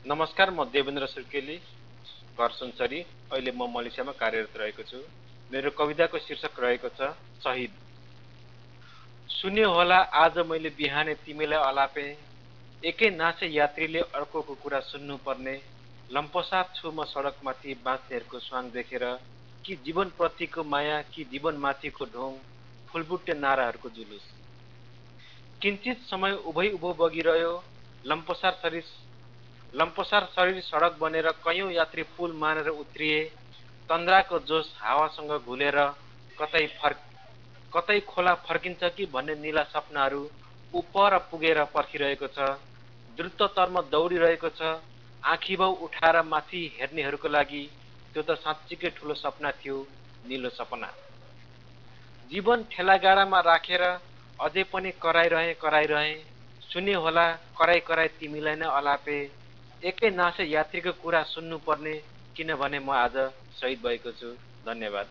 नमस्कार, म देवेन्द्र सुर्केली, घर सुनसरी। अहिले म मलेसियामा कार्यरत रहेको छु। मेरो कविताको शीर्षक रहेको छ शहीद। सुन्यो होला आज मैले बिहानै तिमीलाई अलापे, एकै नासे यात्रीले अर्कोको कुरा सुन्नुपर्ने। लम्पसार छु म सडकमाथि बाँच्नेहरूको स्वाङ देखेर, कि जीवनप्रतिको माया कि जीवनमाथिको ढोङ, फुलबुट्टे नाराहरूको जुलुस। किञ्चित समय उभै उभो बगिरह्यो, लम्पसार शरीर सडक बनेर कैयौं यात्री पुल मानेर उत्रिए। तन्द्राको जोस हावासँग घुलेर कतै खोला फर्किन्छ कि भन्ने नीला सपनाहरू उपर पुगेर पर्खिरहेको छ। द्रुततरमा दौडिरहेको छ, आँखीभाउ उठाएर माथि हेर्नेहरूको लागि। त्यो त साँच्चीकै ठुलो सपना थियो, नीलो सपना। जीवन ठेलागाडामा राखेर अझै पनि कराइरहे। सुन्यो होला कराई कराई तिमीलाई नै अलापे, एकै नासे यात्रीको कुरा सुन्नुपर्ने, किनभने म आज शहीद भएको छु। धन्यवाद।